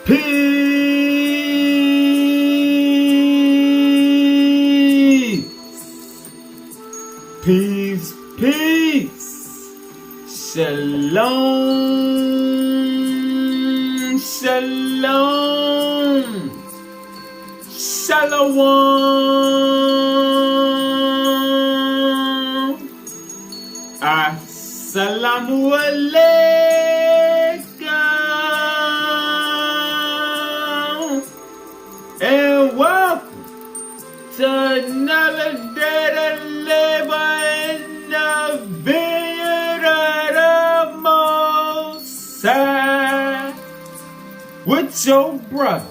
Peace. Peace, peace. Shalom, shalom, shalom. Assalamu alaikum. And welcome to another day to labor in the vineyard of the Most High. With your brother,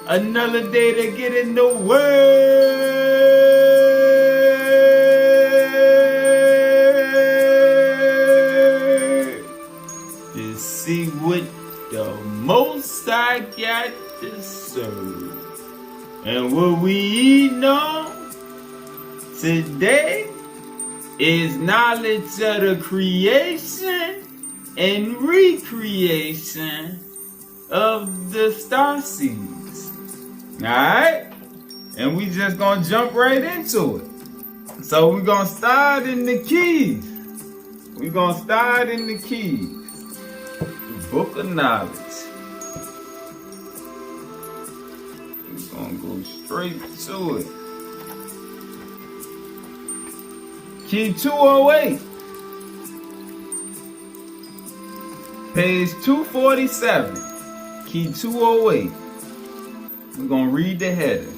another day to get in the Word to see what the Most High got to serve. And what we eating on today is knowledge of the creation and recreation of the star seeds. Alright? And we just gonna jump right into it. So we're gonna start in the keys. We're gonna start in the keys. The book of knowledge. We're gonna go straight to it. Key 208. Page 247. Key 208. We're going to read the header.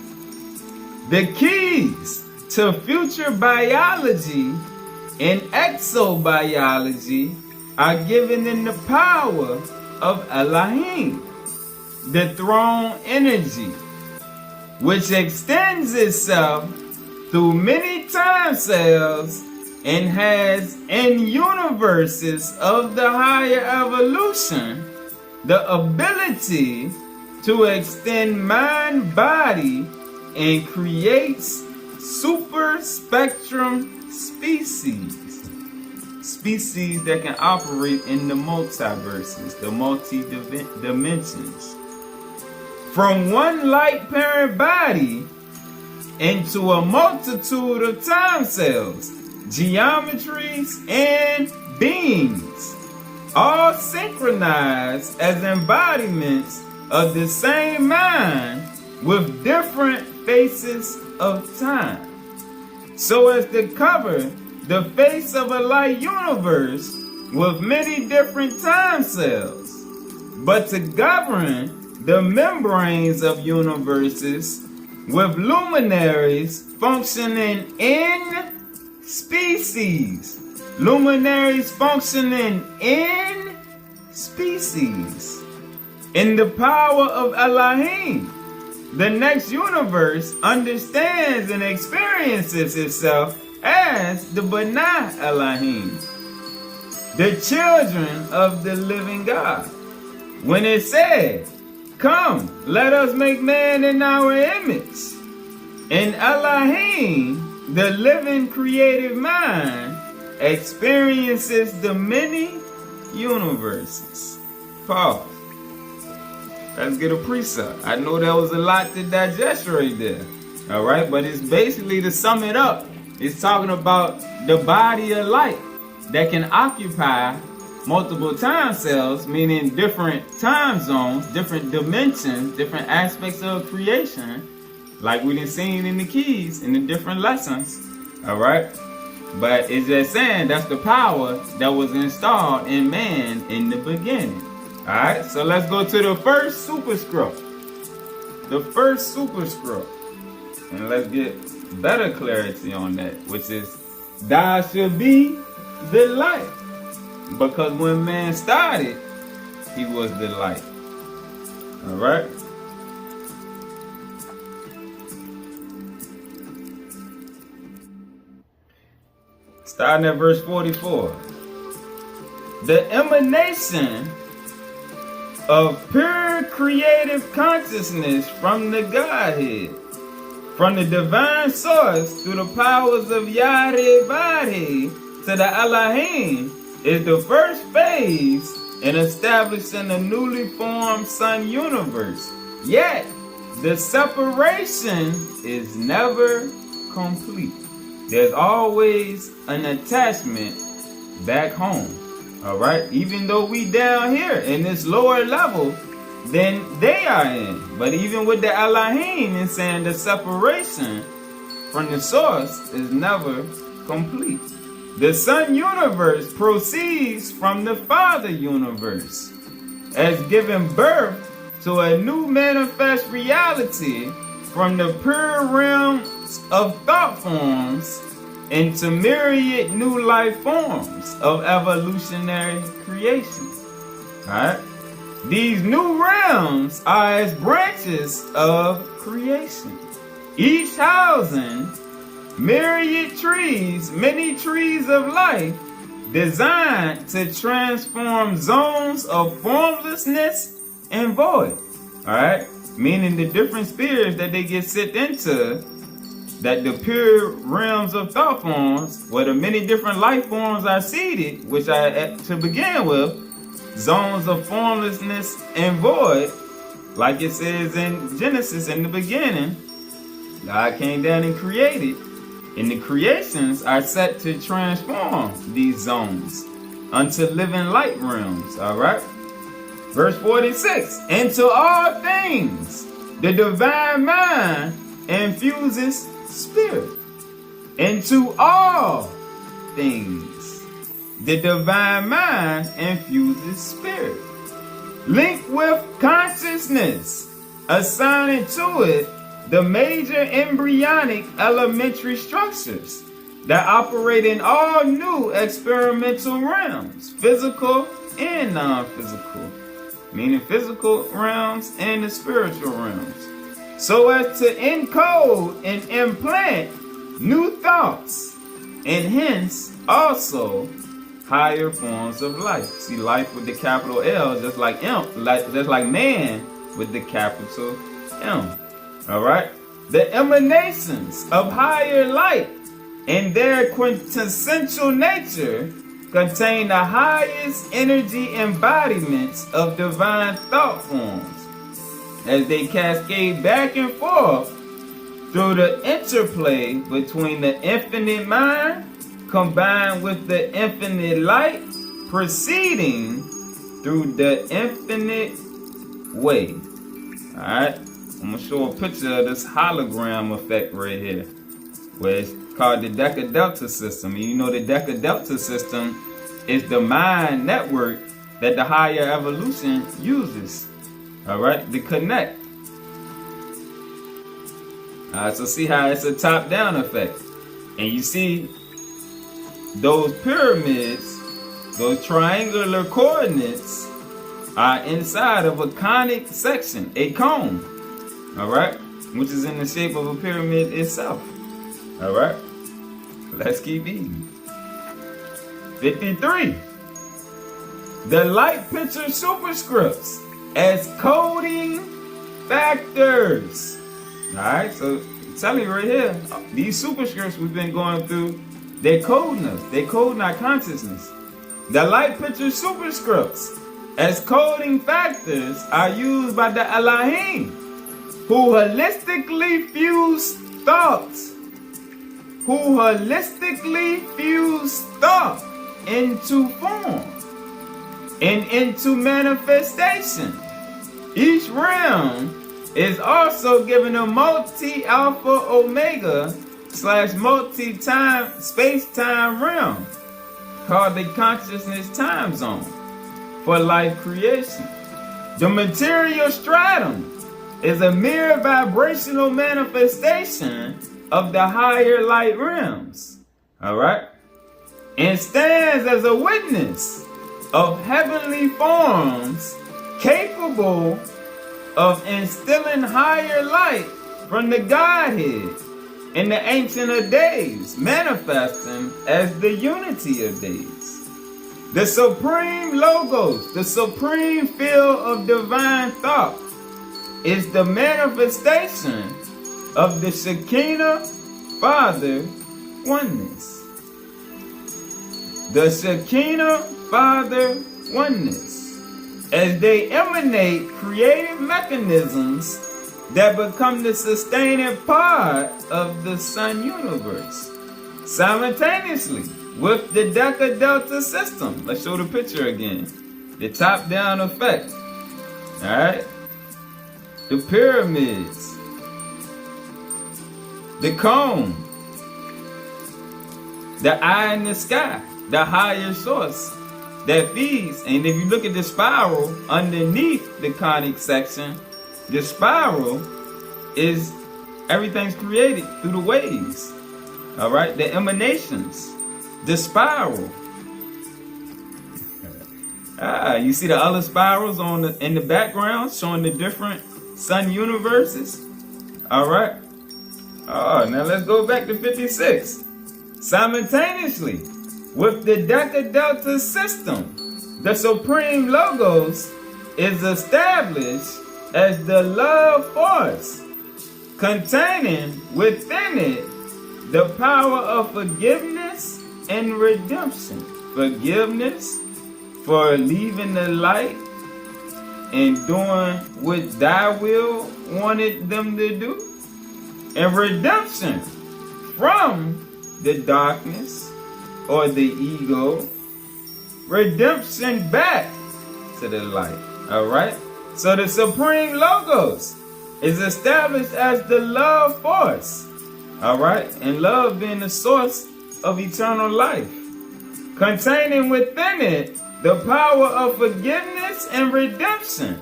The keys to future biology and exobiology are given in the power of Elohim, the throne energy, which extends itself through many time cells and has in universes of the higher evolution the ability to extend mind body and creates super spectrum species that can operate in the multiverses, the multi-dimensions, from one light parent body into a multitude of time cells, geometries, and beings, all synchronized as embodiments of the same mind with different faces of time, so as to cover the face of a light universe with many different time cells, but to govern the membranes of universes with luminaries functioning in species. Luminaries functioning in species. In the power of Elohim, the next universe understands and experiences itself as the B'nai Elohim, the children of the living God. When it said, "Come, let us make man in our image," in Elohim, the living creative mind experiences the many universes. Pause. Let's get a precept. I know that was a lot to digest right there. Alright, but it's basically, to sum it up, it's talking about the body of light that can occupy multiple time cells, meaning different time zones, different dimensions, different aspects of creation, like we done seen in the keys in the different lessons. Alright? But it's just saying that's the power that was installed in man in the beginning. Alright, so let's go to the first superscript. The first superscript. And let's get better clarity on that, which is, thou should be the light. Because when man started, he was the light. Alright? Starting at verse 44. The emanation of pure creative consciousness from the Godhead, from the divine source through the powers of Yahweh to the Elohim, is the first phase and establishing a newly formed sun universe. Yet, the separation is never complete. There's always an attachment back home. Alright? Even though we down here in this lower level than they are in. But even with the Elohim, it's saying the separation from the source is never complete. The sun universe proceeds from the father universe as giving birth to a new manifest reality from the pure realms of thought forms into myriad new life forms of evolutionary creation. Alright? These new realms are as branches of creation, each housing myriad trees, many trees of life, designed to transform zones of formlessness and void. Alright? Meaning the different spheres that they get sent into, that the pure realms of thought forms, where the many different life forms are seated, which are, to begin with, zones of formlessness and void, like it says in Genesis in the beginning, God came down and created, and the creations are set to transform these zones unto living light realms. Alright? Verse 46, into all things the divine mind infuses spirit. Into all things the divine mind infuses spirit. Linked with consciousness, assigning to it the major embryonic elementary structures that operate in all new experimental realms, physical and non-physical, meaning physical realms and the spiritual realms, so as to encode and implant new thoughts, and hence also higher forms of life. See, life with the capital L, just like man with the capital M. Alright? The emanations of higher light in their quintessential nature contain the highest energy embodiments of divine thought forms as they cascade back and forth through the interplay between the infinite mind combined with the infinite light proceeding through the infinite way. Alright? I'm going to show a picture of this hologram effect right here, where it's called the Decad Delta system. And you know the Decad Delta system is the mind network that the higher evolution uses, alright, to connect. Alright, so see how it's a top-down effect. And you see those pyramids, those triangular coordinates are inside of a conic section, a cone. Alright, which is in the shape of a pyramid itself. Alright, let's keep eating. 53. The light picture superscripts as coding factors. Alright, so I'm telling you right here, these superscripts we've been going through, they're coding us. They're coding our consciousness. The light picture superscripts as coding factors are used by the Elohim, who holistically fuse thoughts, thought into form and into manifestation. Each realm is also given a multi-alpha omega / multi-time space-time realm called the consciousness time zone for life creation. The material stratum is a mere vibrational manifestation of the higher light realms, alright, and stands as a witness of heavenly forms capable of instilling higher light from the Godhead in the Ancient of Days, manifesting as the unity of days. The supreme logos, the supreme field of divine thought, is the manifestation of the Shekinah Father oneness. The Shekinah Father oneness. as they emanate creative mechanisms that become the sustaining part of the sun universe, simultaneously with the Decad Delta system. Let's show the picture again. The top-down effect. Alright? The pyramids. The cone. The eye in the sky. The higher source that feeds. And if you look at the spiral underneath the conic section, the spiral is everything's created through the waves. Alright? The emanations. The spiral. You see the other spirals in the background showing the different sun universes. Alright. Now let's go back to 56. Simultaneously with the Decad Delta system, the Supreme Logos is established as the love force, containing within it the power of forgiveness and redemption. Forgiveness for leaving the light and doing what thy will wanted them to do. And redemption from the darkness or the ego. Redemption back to the light. Alright? So the Supreme Logos is established as the love force. Alright? And love being the source of eternal life. Containing within it the power of forgiveness and redemption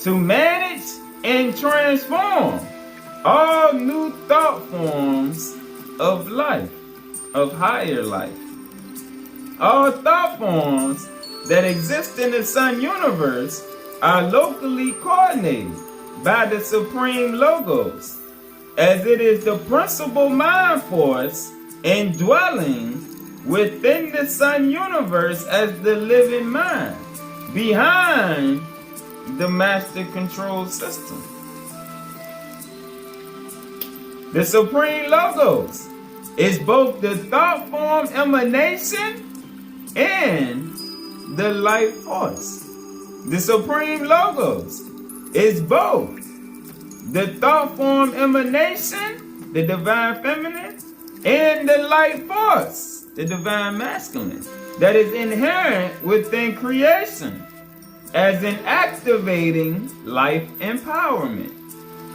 to manage and transform all new thought forms of life, of higher life. All thought forms that exist in the sun universe are locally coordinated by the Supreme Logos, as it is the principal mind force indwelling within the sun universe as the living mind, behind the master control system. The Supreme Logos is both the thought form emanation and the life force. The Supreme Logos is both the thought form emanation, the divine feminine, and the life force, the divine masculine, that is inherent within creation as an activating life empowerment,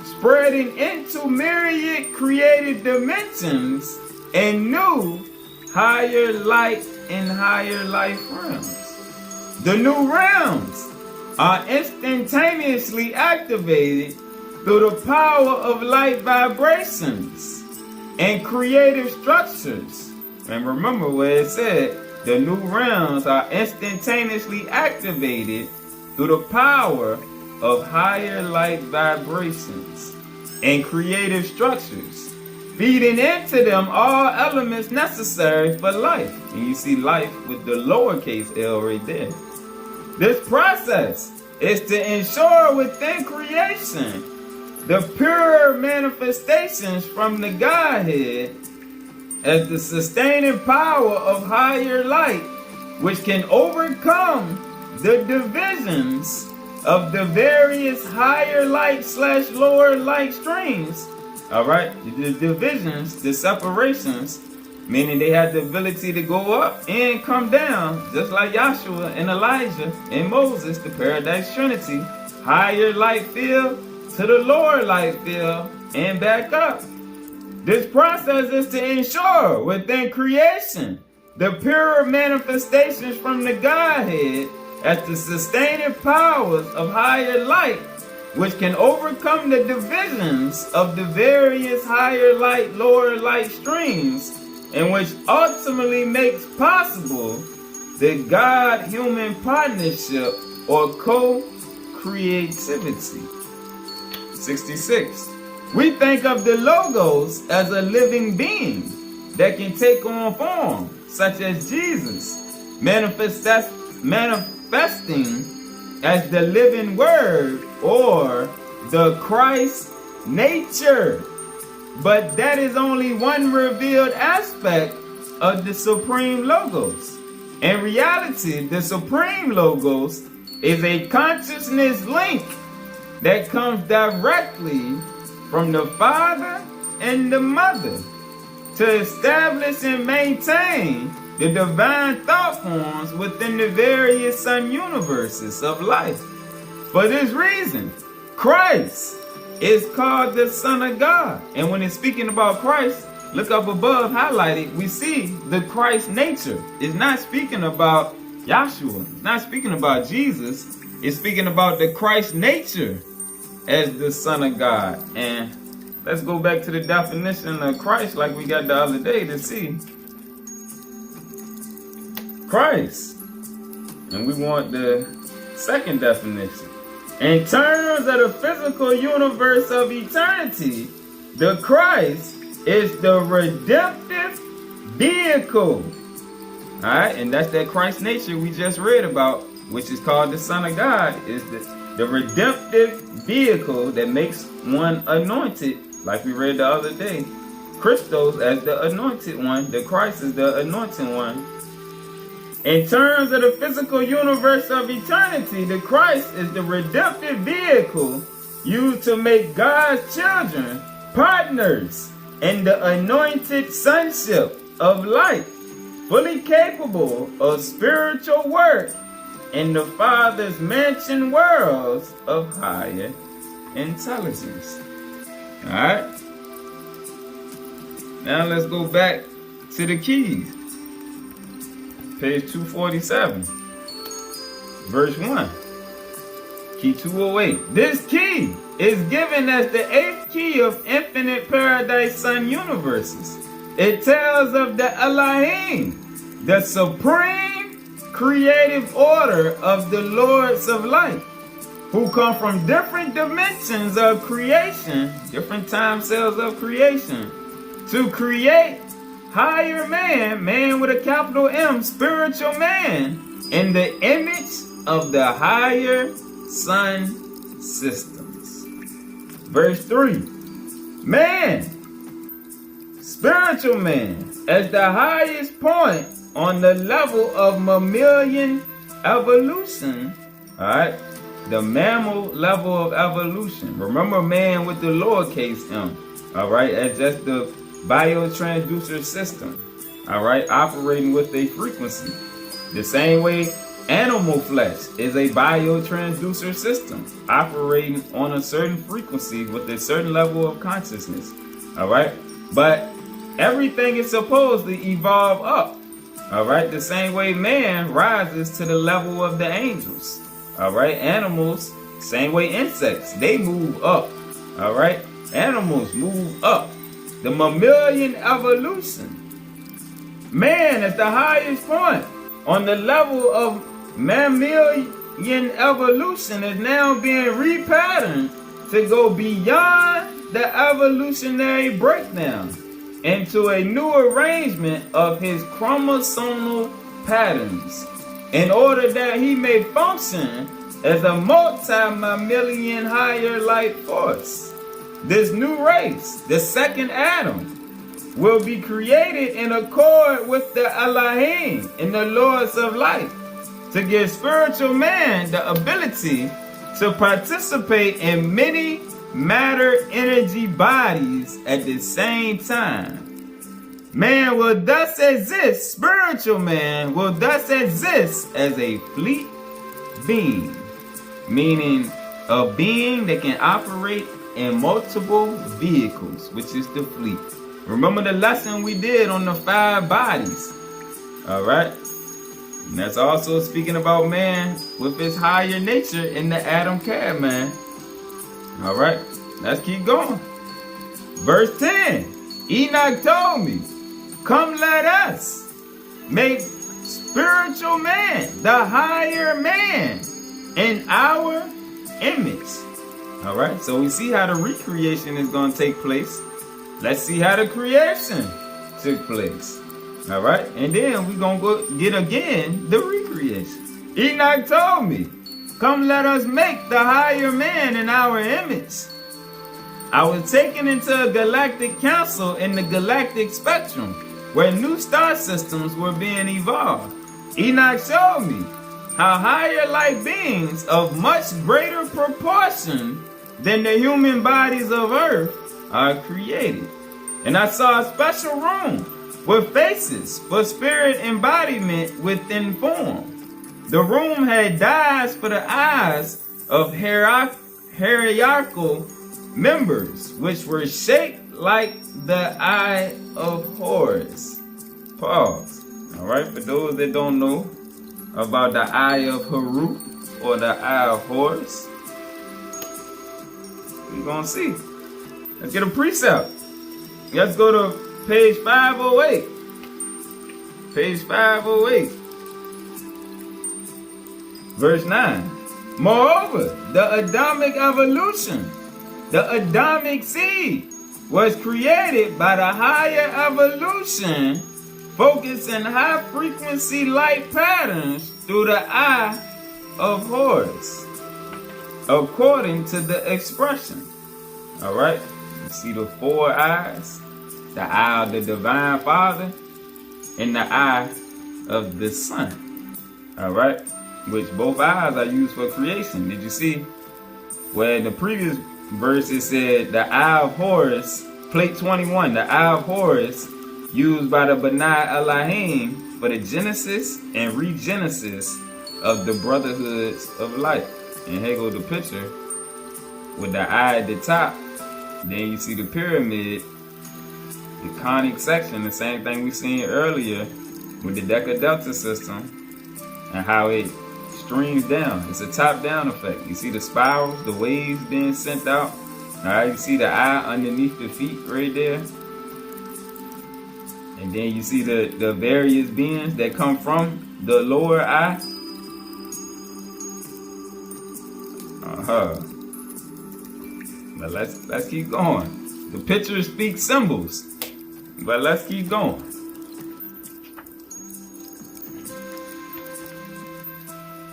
spreading into myriad created dimensions and new higher light and higher life realms. The new realms are instantaneously activated through the power of light vibrations and creative structures. And remember what it said, the new realms are instantaneously activated through the power of higher light vibrations and creative structures, feeding into them all elements necessary for life. And you see life with the lowercase l right there. This process is to ensure within creation the pure manifestations from the Godhead as the sustaining power of higher light, which can overcome the divisions of the various higher light / lower light streams. Alright, the divisions, the separations, meaning they had the ability to go up and come down, just like Yahshua and Elijah and Moses, the Paradise Trinity. Higher light field to the lower light field and back up. This process is to ensure within creation the pure manifestations from the Godhead as the sustaining powers of higher light, which can overcome the divisions of the various higher light, lower light streams, and which ultimately makes possible the God-human partnership or co-creativity. 66. We think of the Logos as a living being that can take on form, such as Jesus, manifesting as the living Word or the Christ nature. But that is only one revealed aspect of the Supreme Logos. In reality, the Supreme Logos is a consciousness link that comes directly from the Father and the Mother to establish and maintain the divine thought forms within the various sun universes of life. For this reason, Christ is called the Son of God. And when it's speaking about Christ, look up above, highlighted, we see the Christ nature. It's not speaking about Yahshua. It's not speaking about Jesus. It's speaking about the Christ nature as the Son of God. And let's go back to the definition of Christ like we got the other day to see Christ. And we want the second definition. In terms of the physical universe of eternity, the Christ is the redemptive vehicle. Alright, and that's that Christ nature we just read about, which is called the Son of God, is the redemptive vehicle that makes one anointed, like we read the other day. Christos as the anointed one, the Christ is the anointed one. In terms of the physical universe of eternity, the Christ is the redemptive vehicle used to make God's children partners in the anointed sonship of light, fully capable of spiritual work in the Father's mansion worlds of higher intelligence. Alright? Now let's go back to the keys. Page 247. Verse 1. Key 208. This key is given as the 8th key of infinite paradise sun universes. It tells of the Elohim, the supreme creative order of the Lords of Light, who come from different dimensions of creation, different time cells of creation, to create higher man, man with a capital M, spiritual man, in the image of the higher sun systems. Verse 3. Man, spiritual man, as the highest point on the level of mammalian evolution, alright, the mammal level of evolution. Remember man with the lowercase m, alright, as just the biotransducer system, alright, operating with a frequency. The same way animal flesh is a biotransducer system, operating on a certain frequency with a certain level of consciousness, alright? But everything is supposed to evolve up, alright? The same way man rises to the level of the angels, alright? Animals, same way insects, they move up, alright? Animals move up. The mammalian evolution. Man is the highest point on the level of mammalian evolution is now being repatterned to go beyond the evolutionary breakdown into a new arrangement of his chromosomal patterns in order that he may function as a multi-mammalian higher light force. This new race, the second Adam, will be created in accord with the Elohim and the Lords of Light to give spiritual man the ability to participate in many matter energy bodies at the same time. Man will thus exist, spiritual man will thus exist as a fleet being, meaning a being that can operate in multiple vehicles, which is the fleet. Remember the lesson we did on the 5 bodies, alright? And that's also speaking about man with his higher nature in the Adam Kadmon. Alright, let's keep going. Verse 10. Enoch told me, come let us make spiritual man, the higher man, in our image. Alright, so we see how the recreation is going to take place. Let's see how the creation took place. Alright, and then we're going to go get again the recreation. Enoch told me, come let us make the higher man in our image. I was taken into a galactic council in the galactic spectrum where new star systems were being evolved. Enoch showed me how higher light beings of much greater proportion than the human bodies of earth are created. And I saw a special room with faces for spirit embodiment within form. The room had dyes for the eyes of hierarchical members, which were shaped like the eye of Horus. Pause. All right, for those that don't know about the eye of Horus or the eye of Horus, we're gonna see. Let's get a precept. Let's go to page 508. Page 508. Verse 9. Moreover, the Adamic evolution, the Adamic seed, was created by the higher evolution, focusing high frequency light patterns through the eye of Horus, according to the expression. All right, you see the four eyes, the eye of the Divine Father, and the eye of the Son. All right, which both eyes are used for creation. Did you see where in the previous verse it said the eye of Horus, plate 21, the eye of Horus used by the B'nai Elohim for the genesis and regenesis of the brotherhoods of light. And here goes the picture with the eye at the top. Then you see the pyramid, the conic section, the same thing we seen earlier with the Decad Delta system and how it streams down. It's a top-down effect. You see the spirals, the waves being sent out. All right, you see the eye underneath the feet right there. And then you see the various beings that come from the lower eye. But let's keep going. The pictures speak symbols. But let's keep going.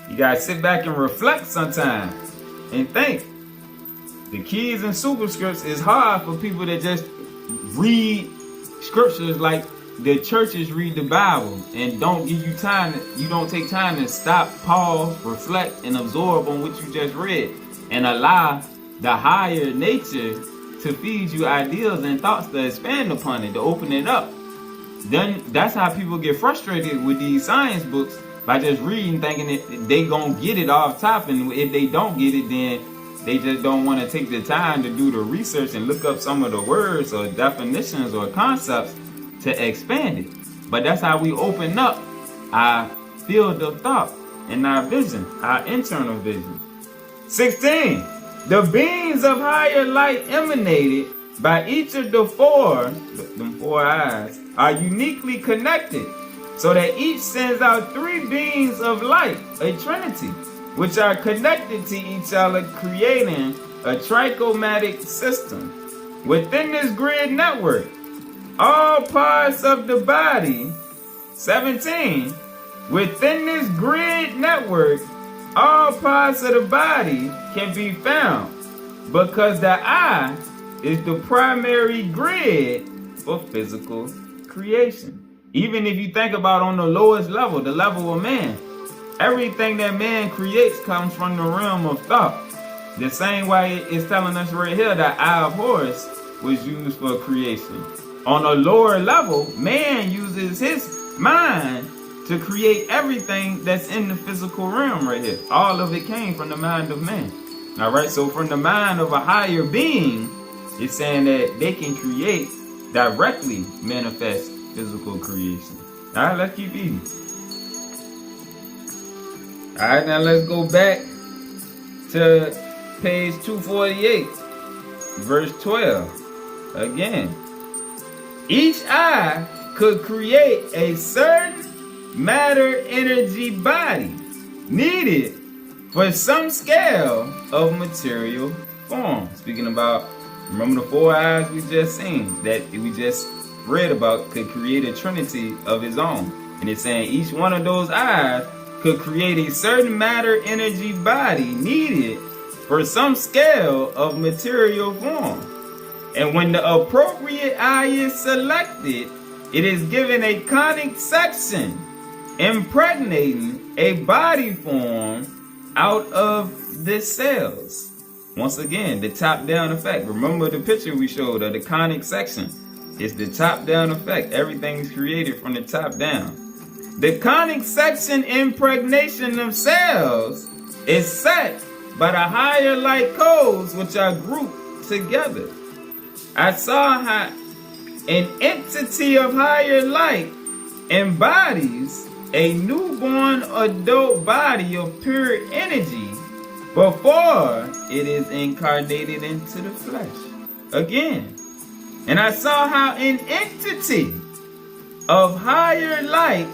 You gotta sit back and reflect sometime and think. The keys and superscripts is hard for people that just read scriptures like the churches read the Bible and don't give you time. You don't take time to stop, pause, reflect, and absorb on what you just read, and allow the higher nature to feed you ideas and thoughts to expand upon it, to open it up. Then that's how people get frustrated with these science books, by just reading, thinking that they gonna get it off top, and if they don't get it, then they just don't want to take the time to do the research and look up some of the words or definitions or concepts to expand it. But that's how we open up our field of thought and our vision, our internal vision. 16. The beings of higher light emanated by each of the four eyes are uniquely connected, so that each sends out three beings of light, a trinity, which are connected to each other, creating a trichromatic system. Within this grid network, all parts of the body, 17, within this grid network, all parts of the body can be found, because the eye is the primary grid for physical creation. Even if you think about on the lowest level, the level of man, everything that man creates comes from the realm of thought. The same way it's telling us right here that eye of Horus was used for creation. On a lower level, man uses his mind to create everything that's in the physical realm right here. All of it came from the mind of man. All right, so from the mind of a higher being, it's saying that they can create, directly manifest physical creation. All right, let's keep eating. All right, now let's go back to page 248, verse 12. Again, each eye could create a certain matter energy body needed for some scale of material form. Speaking about, remember the four eyes we just seen, that we just read about, could create a trinity of his own. And it's saying each one of those eyes could create a certain matter energy body needed for some scale of material form. And when the appropriate eye is selected, it is given a conic section impregnating a body form out of the cells. Once again, the top-down effect. Remember the picture we showed of the conic section. It's the top-down effect. Everything's created from the top down. The conic section impregnation of cells is set by the higher light codes, which are grouped together. I saw how an entity of higher light embodies a newborn adult body of pure energy before it is incarnated into the flesh. Again, and I saw how an entity of higher light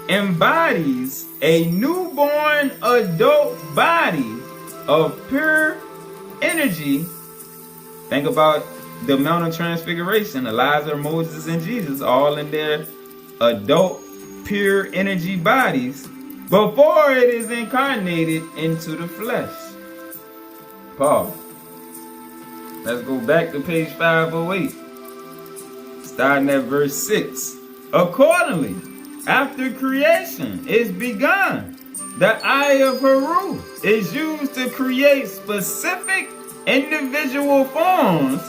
embodies a newborn adult body of pure energy. Think about the Mount of Transfiguration, Elijah, Moses, and Jesus, all in their adult pure energy bodies before it is incarnated into the flesh. Pause. Let's go back to page 508. Starting at verse 6. Accordingly, after creation is begun, the eye of Horus is used to create specific individual forms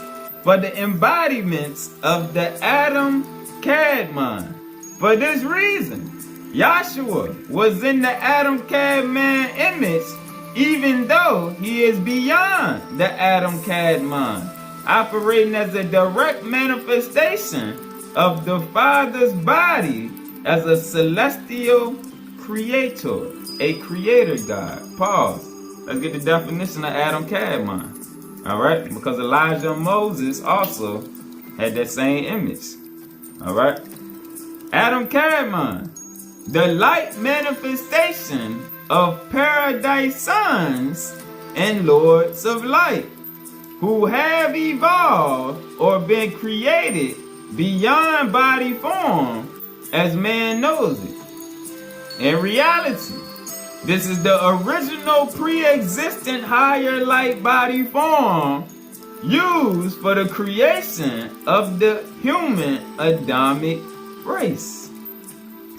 for the embodiments of the Adam Kadmon. For this reason, Yahshua was in the Adam Kadmon image, even though he is beyond the Adam Kadmon, operating as a direct manifestation of the Father's body as a celestial creator, a creator God. Pause. Let's get the definition of Adam Kadmon. Alright? Because Elijah and Moses also had that same image. Alright? Adam Kadmon, the light manifestation of paradise sons and lords of light, who have evolved or been created beyond body form as man knows it. In reality, this is the original pre-existent higher light body form used for the creation of the human Adamic race,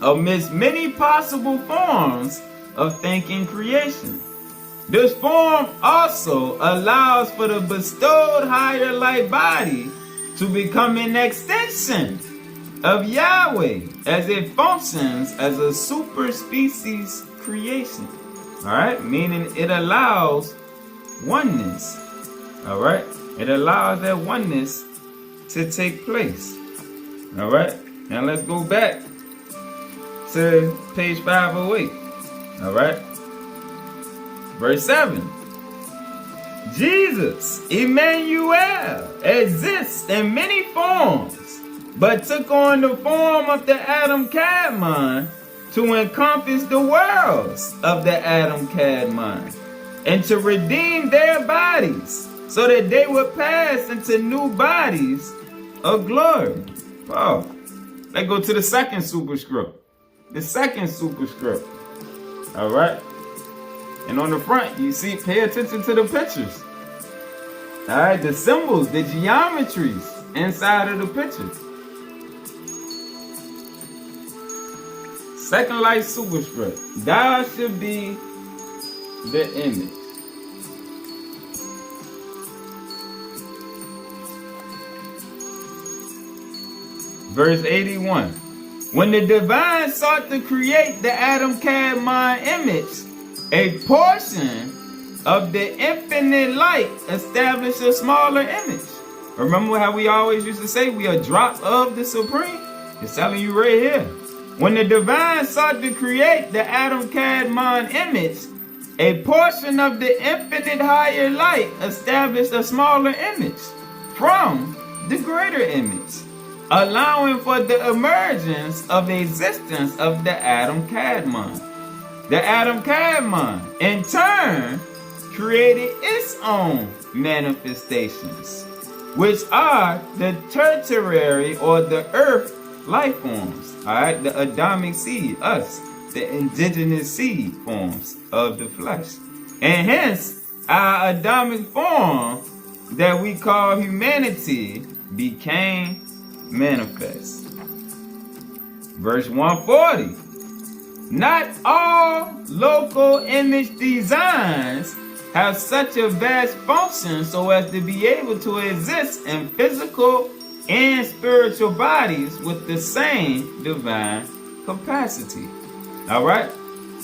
amidst many possible forms of thinking creation. This form also allows for the bestowed higher light body to become an extension of Yahweh as it functions as a super species creation. Alright? Meaning it allows oneness. Alright? It allows that oneness to take place. Alright? Now let's go back to page 508. Alright? Verse 7. Jesus, Emmanuel, exists in many forms, but took on the form of the Adam Kadmon to encompass the worlds of the Adam Kadmon and to redeem their bodies so that they would pass into new bodies of glory. Oh, let's go to the second superscript. The second superscript. All right. And on the front, you see, pay attention to the pictures. All right, the symbols, the geometries inside of the pictures. Second light superscript. Thou should be the image. Verse 81. When the divine sought to create the Adam Kadmon image, a portion of the infinite light established a smaller image. Remember how we always used to say we are a drop of the supreme? It's telling you right here. When the divine sought to create the Adam Kadmon image, a portion of the infinite higher light established a smaller image from the greater image, allowing for the emergence of the existence of the Adam Kadmon. The Adam Kadmon, in turn, created its own manifestations, which are the tertiary or the earth life forms, all right, the Adamic seed, us, the indigenous seed forms of the flesh. And hence, our Adamic form that we call humanity became manifest. Verse 140. Not all local image designs have such a vast function so as to be able to exist in physical and spiritual bodies with the same divine capacity. Alright?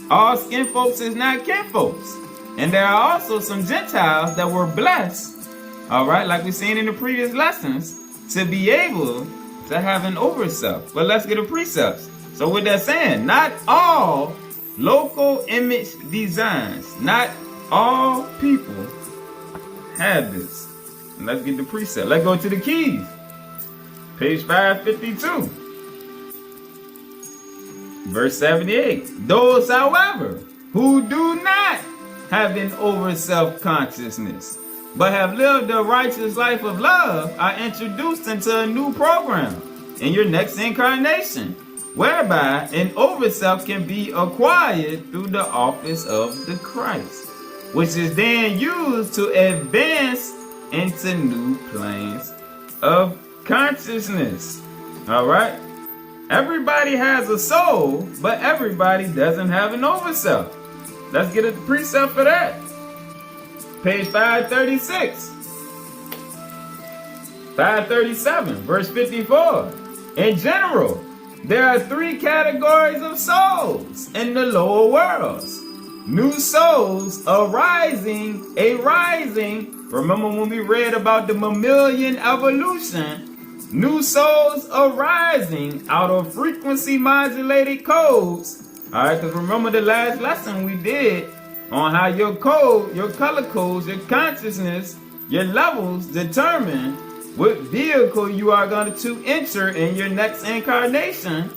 All skin folks is not kin folks. And there are also some Gentiles that were blessed, alright, like we've seen in the previous lessons, to be able to have an overself. But let's get a precepts. So what they're saying, not all local image designs, not all people have this. And let's get the precept. Let's go to the keys. Page 552. Verse 78. Those, however, who do not have an over self-consciousness, but have lived a righteous life of love, are introduced into a new program in your next incarnation, whereby an overself can be acquired through the office of the Christ, which is then used to advance into new planes of consciousness. Alright? Everybody has a soul, but everybody doesn't have an overself. Let's get a precept for that. Page 536. 537, verse 54. In general, there are three categories of souls in the lower worlds. New souls arising. Remember when we read about the mammalian evolution? New souls arising out of frequency modulated codes. Alright, because remember the last lesson we did on how your code, your color codes, your consciousness, your levels determine what vehicle you are going to enter in your next incarnation.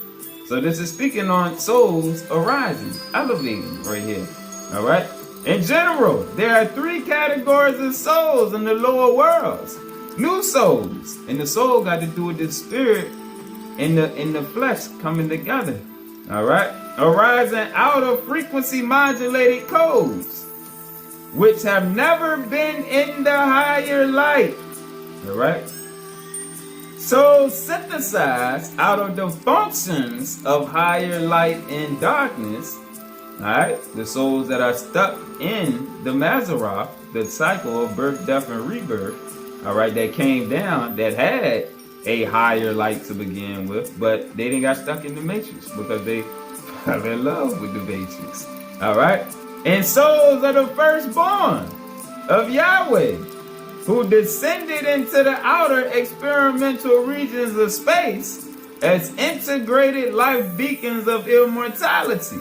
So this is speaking on souls arising, elevating right here. Alright? In general, there are three categories of souls in the lower worlds. New souls. And the soul got to do with the spirit and the flesh coming together. Alright? Arising out of frequency modulated codes, which have never been in the higher light. Alright? So synthesized out of the functions of higher light and darkness. Alright? The souls that are stuck in the Mazaroth, the cycle of birth, death, and rebirth. Alright, that came down, that had a higher light to begin with, but they didn't got stuck in the matrix because they fell in love with the matrix. Alright? And souls of the firstborn of Yahweh, who descended into the outer experimental regions of space as integrated life beacons of immortality.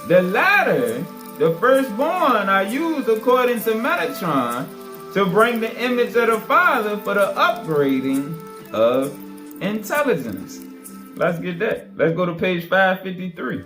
The latter, the firstborn, are used according to Metatron to bring the image of the Father for the upgrading of intelligence. Let's get that. Let's go to page 553.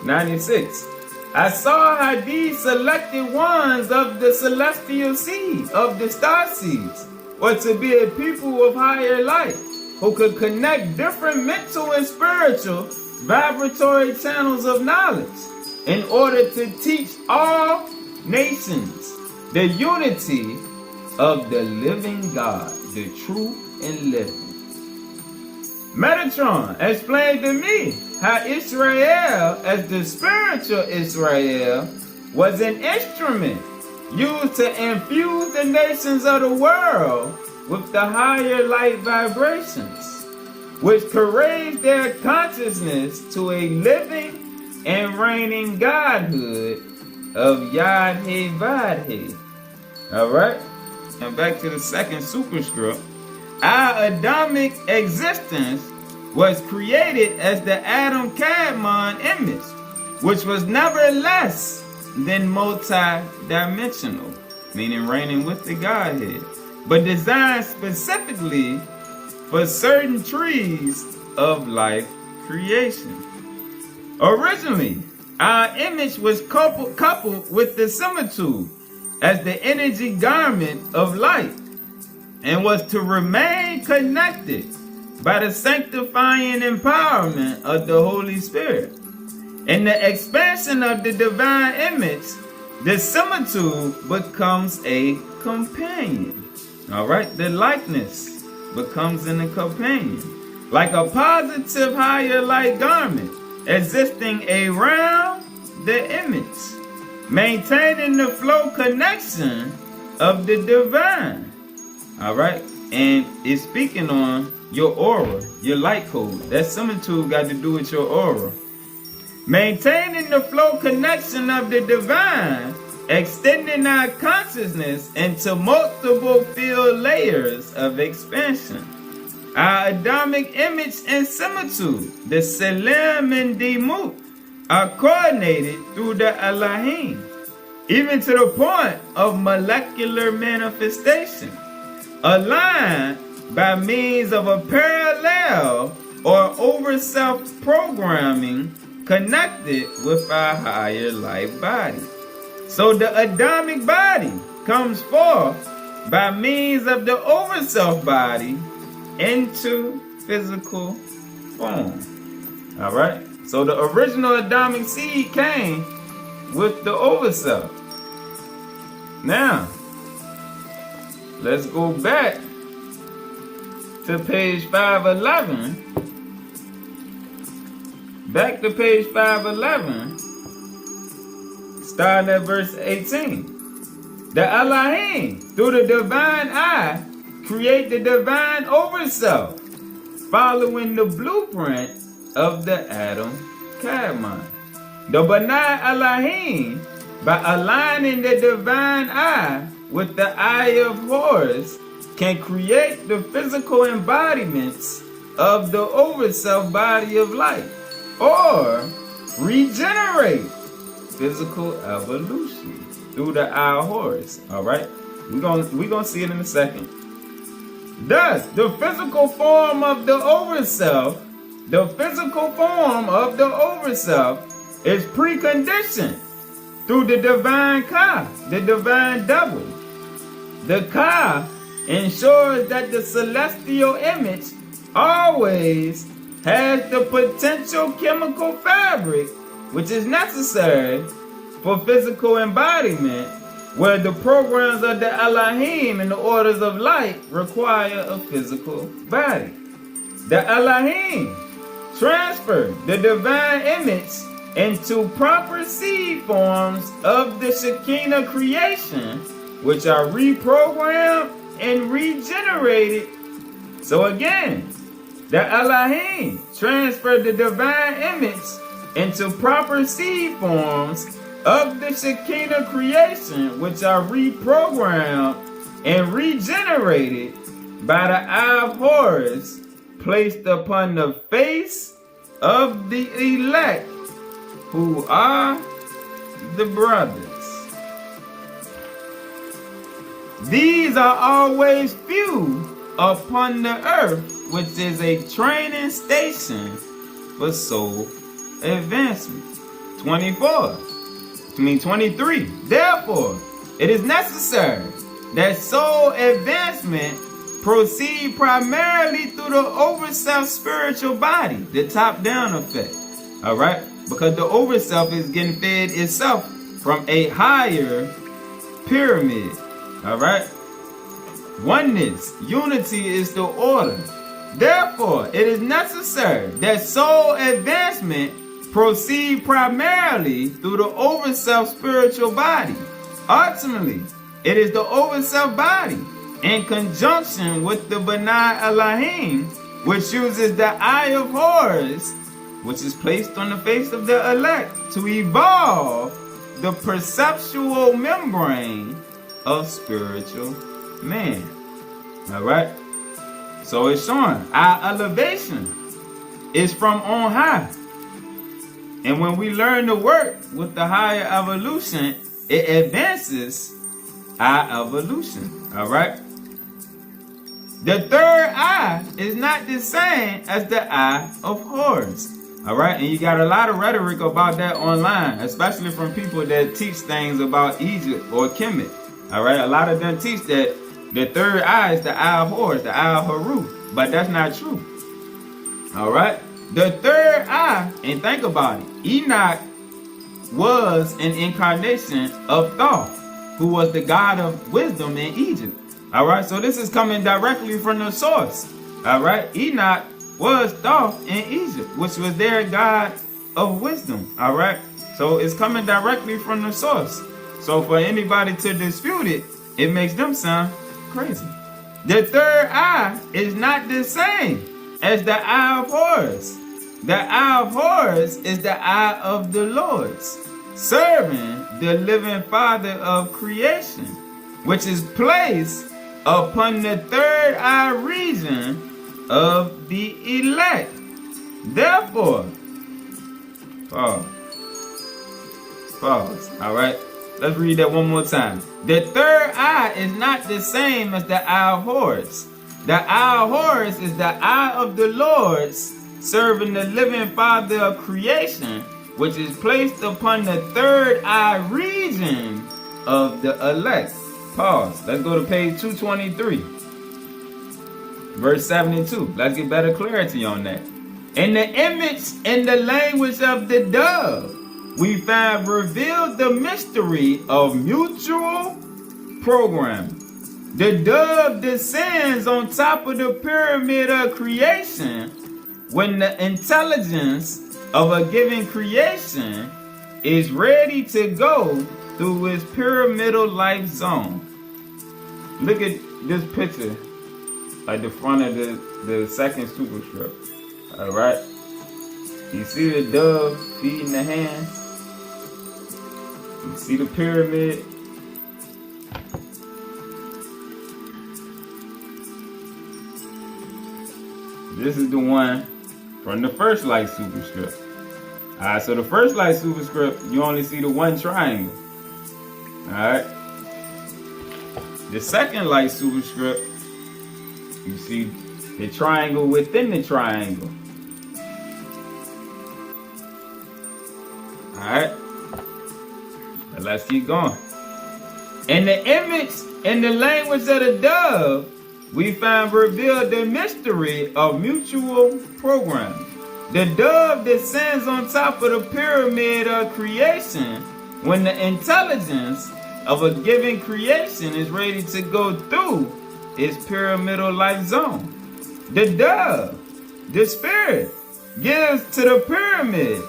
96. I saw how these selected ones of the celestial seed, of the star seeds, were to be a people of higher light, who could connect different mental and spiritual vibratory channels of knowledge in order to teach all nations the unity of the living God, the true and living. Metatron explained to me how Israel, as the spiritual Israel, was an instrument used to infuse the nations of the world with the higher light vibrations, which could raise their consciousness to a living and reigning godhood of Yad-He-Vad-He. Alright? And back to the second superscript. Our Adamic existence was created as the Adam Kadmon image, which was never less than multi-dimensional, meaning reigning with the Godhead, but designed specifically for certain trees of life creation. Originally, our image was coupled with the Similitude as the energy garment of light, and was to remain connected by the sanctifying empowerment of the Holy Spirit. In the expansion of the divine image, the Similitude becomes a companion. Alright, the likeness becomes a companion. like a positive higher light garment existing around the image, maintaining the flow connection of the divine. All right, and it's speaking on your aura, your light code. That similitude got to do with your aura. Maintaining the flow connection of the divine, extending our consciousness into multiple field layers of expansion. Our Adamic image and similitude, the Selim and Demut, are coordinated through the Elohim, even to the point of molecular manifestation, aligned by means of a parallel or overself programming connected with our higher light body. So the Adamic body comes forth by means of the overself body into physical form. All right. So the original Adamic seed came with the overself. Now, let's go back to page 511. Back to page 511, starting at verse 18. The Elohim, through the divine eye, create the divine overself, following the blueprint of the atom Kadmon. The Benai Elohim, by aligning the divine eye with the eye of Horus, can create the physical embodiments of the overself body of light, or regenerate physical evolution through the eye of Horus. All right, we're gonna see it in a second. Thus, the physical form of the overself, is preconditioned through the divine Ka, the divine double. The Ka ensures that the celestial image always has the potential chemical fabric which is necessary for physical embodiment, where the programs of the Elohim and the orders of light require a physical body. The Elohim transfer the divine image into proper seed forms of the Shekinah creation, which are reprogrammed and regenerated. So again, the Elohim transferred the divine image into proper seed forms of the Shekinah creation, which are reprogrammed and regenerated by the eye of Horus, placed upon the face of the elect, who are the brothers. These are always few upon the earth, which is a training station for soul advancement. 23. Therefore, it is necessary that soul advancement proceed primarily through the overself spiritual body, the top-down effect. All right? Because the overself is getting fed itself from a higher pyramid. All right? Oneness, unity is the order. Therefore, it is necessary that soul advancement proceed primarily through the overself spiritual body. Ultimately, it is the overself body in conjunction with the Benai Elohim, which uses the eye of Horus, which is placed on the face of the elect, to evolve the perceptual membrane of spiritual man. All right? So it's showing our elevation is from on high. And when we learn to work with the higher evolution, it advances our evolution. All right? The third eye is not the same as the eye of Horus. All right? And you got a lot of rhetoric about that online, especially from people that teach things about Egypt or Kemet. All right? A lot of them teach that the third eye is the eye of Horus, the eye of Horus. But that's not true. All right? The third eye, and think about it, Enoch was an incarnation of Thoth, who was the god of wisdom in Egypt. All right? So this is coming directly from the source. All right? Enoch was Thoth in Egypt, which was their god of wisdom. All right. So it's coming directly from the source. So for anybody to dispute it, it makes them sound crazy. The third eye is not the same as the eye of Horus. The eye of Horus is the eye of the Lord's, serving the living Father of creation, which is placed upon the third eye region of the elect. Therefore, pause. All right. Let's read that one more time. The third eye is not the same as the eye of Horus. The eye of Horus is the eye of the Lord's, serving the living Father of creation, which is placed upon the third eye region of the elect. Pause. Let's go to page 223. Verse 72. Let's get better clarity on that. In the image and the language of the dove, we find revealed the mystery of mutual programming. The dove descends on top of the pyramid of creation when the intelligence of a given creation is ready to go through its pyramidal life zone. Look at this picture at the front of the second superscript. All right. You see the dove feeding the hands? You see the pyramid? This is the one from the first light superscript. Alright, so the first light superscript, you only see the one triangle. Alright. The second light superscript, you see the triangle within the triangle. Alright. Let's keep going. In the image and the language of the dove, we find revealed the mystery of mutual programming. The dove descends on top of the pyramid of creation when the intelligence of a given creation is ready to go through its pyramidal life zone. The dove, the spirit, gives to the pyramid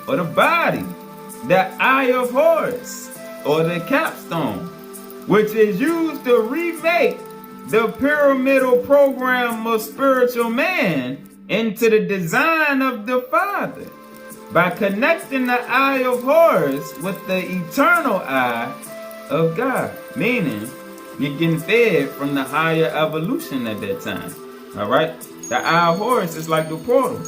or the body the eye of Horus, or the capstone, which is used to remake the pyramidal program of spiritual man into the design of the Father by connecting the eye of Horus with the eternal eye of God, meaning you're getting fed from the higher evolution at that time. All right? The eye of Horus is like the portal.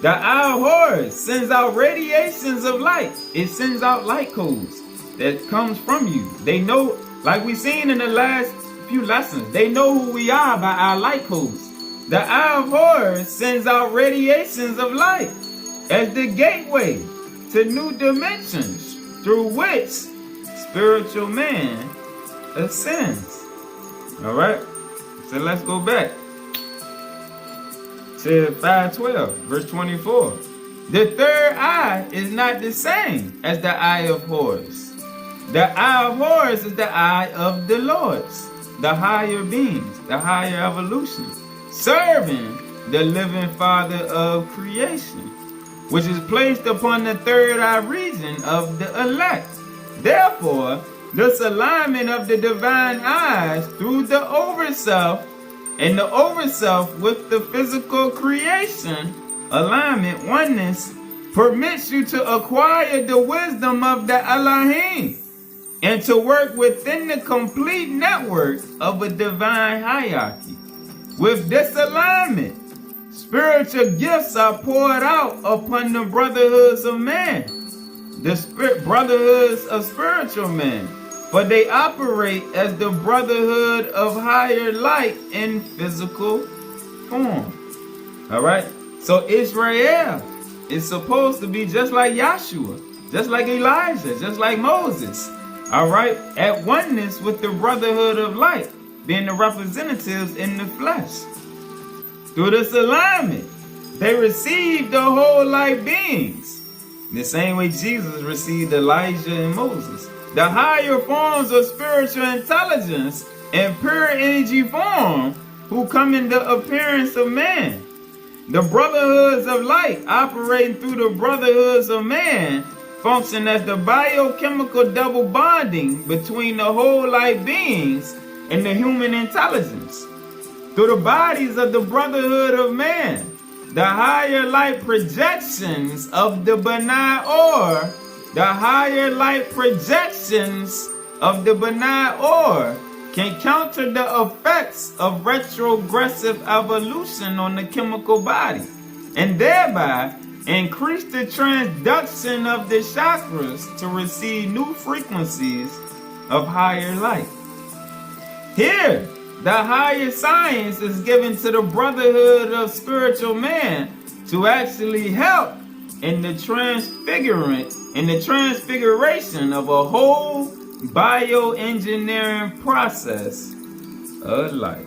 The eye of Horus sends out radiations of light. It sends out light codes that comes from you. They know, like we seen in the last few lessons, they know who we are by our light codes. The eye of Horus sends out radiations of light as the gateway to new dimensions through which spiritual man ascends. All right, so let's go back to 5:12, verse 24. The third eye is not the same as the eye of Horus. The eye of Horus is the eye of the Lord's, the higher beings, the higher evolution, serving the living Father of creation, which is placed upon the third eye region of the elect. Therefore, this alignment of the divine eyes through the overself and the overself with the physical creation, alignment, oneness, permits you to acquire the wisdom of the Elohim and to work within the complete network of a divine hierarchy. With this alignment, spiritual gifts are poured out upon the brotherhoods of man, the brotherhoods of spiritual men, for they operate as the brotherhood of higher light in physical form. All right? So Israel is supposed to be just like Yahshua, just like Elijah, just like Moses. All right? At oneness with the brotherhood of light, being the representatives in the flesh. Through this alignment, they received the whole light beings, the same way Jesus received Elijah and Moses. The higher forms of spiritual intelligence and pure energy form who come in the appearance of man. The brotherhoods of light operating through the brotherhoods of man function as the biochemical double bonding between the whole light beings and the human intelligence. Through the bodies of the brotherhood of man, the higher light projections of the Benai Or, can counter the effects of retrogressive evolution on the chemical body, and thereby increase the transduction of the chakras to receive new frequencies of higher light. Here, the higher science is given to the brotherhood of spiritual man to actually help in the transfiguration of a whole bioengineering process of life.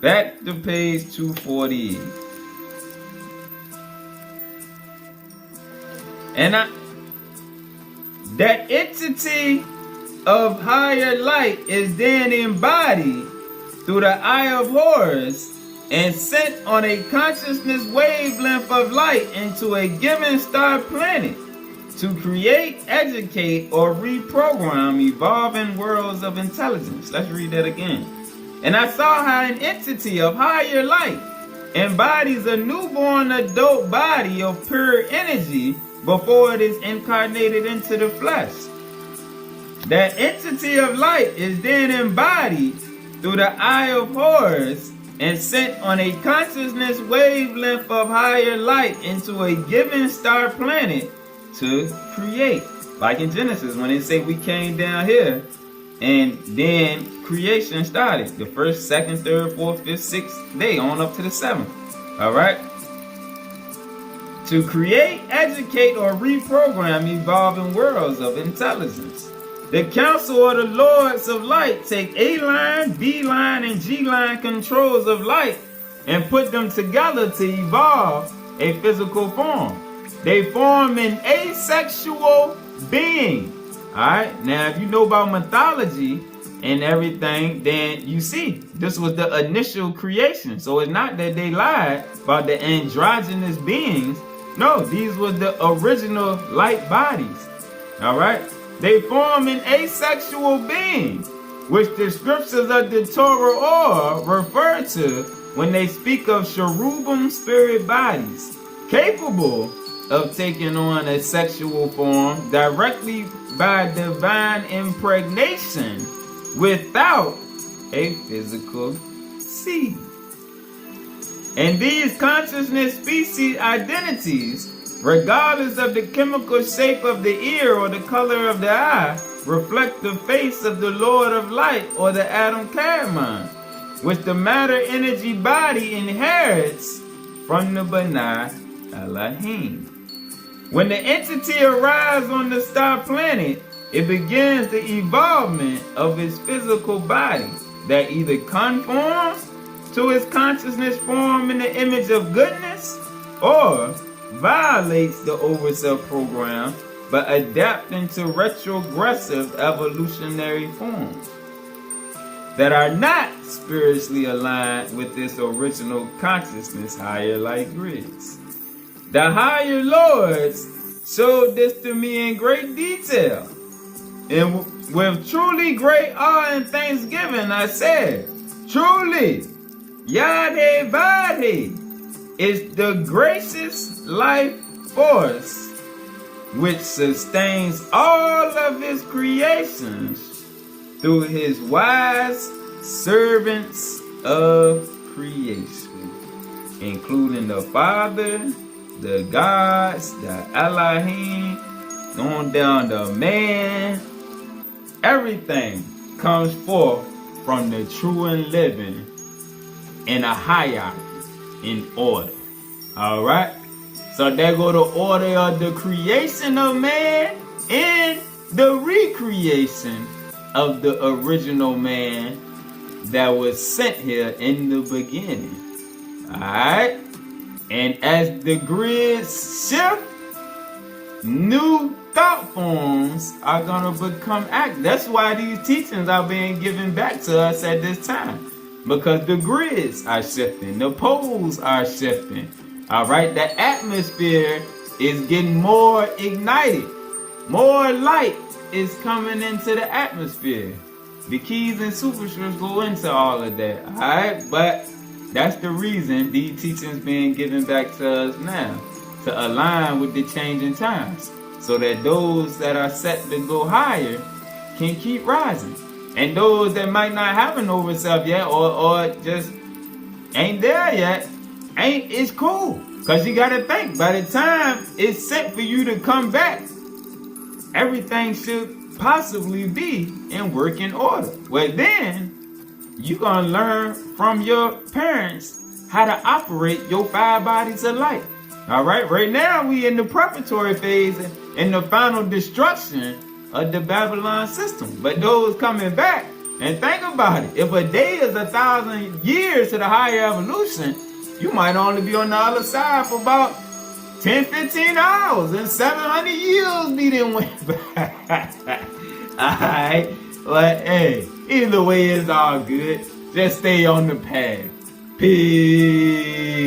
Back to page 248. And that entity of higher light is then embodied through the eye of Horus and sent on a consciousness wavelength of light into a given star planet to create, educate, or reprogram evolving worlds of intelligence. Let's read that again. And I saw how an entity of higher light embodies a newborn adult body of pure energy before it is incarnated into the flesh. That entity of light is then embodied through the eye of Horus and sent on a consciousness wavelength of higher light into a given star planet to create. Like in Genesis, when they say we came down here and then creation started. The first, second, third, fourth, fifth, sixth day on up to the seventh. Alright? To create, educate, or reprogram evolving worlds of intelligence. The Council of the Lords of Light take A-line, B-line, and G-line controls of light and put them together to evolve a physical form. They form an asexual being. Alright, now if you know about mythology and everything, then you see this was the initial creation. So it's not that they lied about the androgynous beings. No, these were the original light bodies. Alright? They form an asexual being, which the scriptures of the Torah Or refer to when they speak of cherubim spirit bodies, capable of taking on a sexual form directly by divine impregnation without a physical seed. And these consciousness species identities, regardless of the chemical shape of the ear or the color of the eye, reflect the face of the Lord of Light or the Adam Kadmon, which the matter energy body inherits from the Benai Elohim. When the entity arrives on the star planet, it begins the evolvement of its physical body that either conforms to its consciousness form in the image of goodness or violates the overself program by adapting to retrogressive evolutionary forms that are not spiritually aligned with its original consciousness higher light grids. The higher lords showed this to me in great detail. And with truly great awe and thanksgiving, I said, truly, Yad-He-Vah-He is the gracious life force which sustains all of his creations through his wise servants of creation, including the Father, the gods, the Elohim, going down to man. Everything comes forth from the true and living in a hierarchy, in order. Alright? So there go the order of the creation of man and the recreation of the original man that was sent here in the beginning. Alright? And as the grids shift, new thought forms are going to become active. That's why these teachings are being given back to us at this time. because the grids are shifting, the poles are shifting. All right, the atmosphere is getting more ignited. More light is coming into the atmosphere. The keys and superstructures go into all of that. All right, but that's the reason these teachings being given back to us now, to align with the changing times, so that those that are set to go higher can keep rising. And those that might not have an overself yet, or just ain't there yet, it's cool. Because you got to think, by the time it's set for you to come back, everything should possibly be in working order. Well, then you're going to learn from your parents how to operate your 5 bodies of light. All right, right now we in the preparatory phase in the final destruction of the Babylon system. But those coming back, and think about it, if a day is 1,000 years to the higher evolution, you might only be on the other side for about 10, 15 hours, and 700 years be then went back. Alright, but hey, either way it's all good. Just stay on the path. Peace.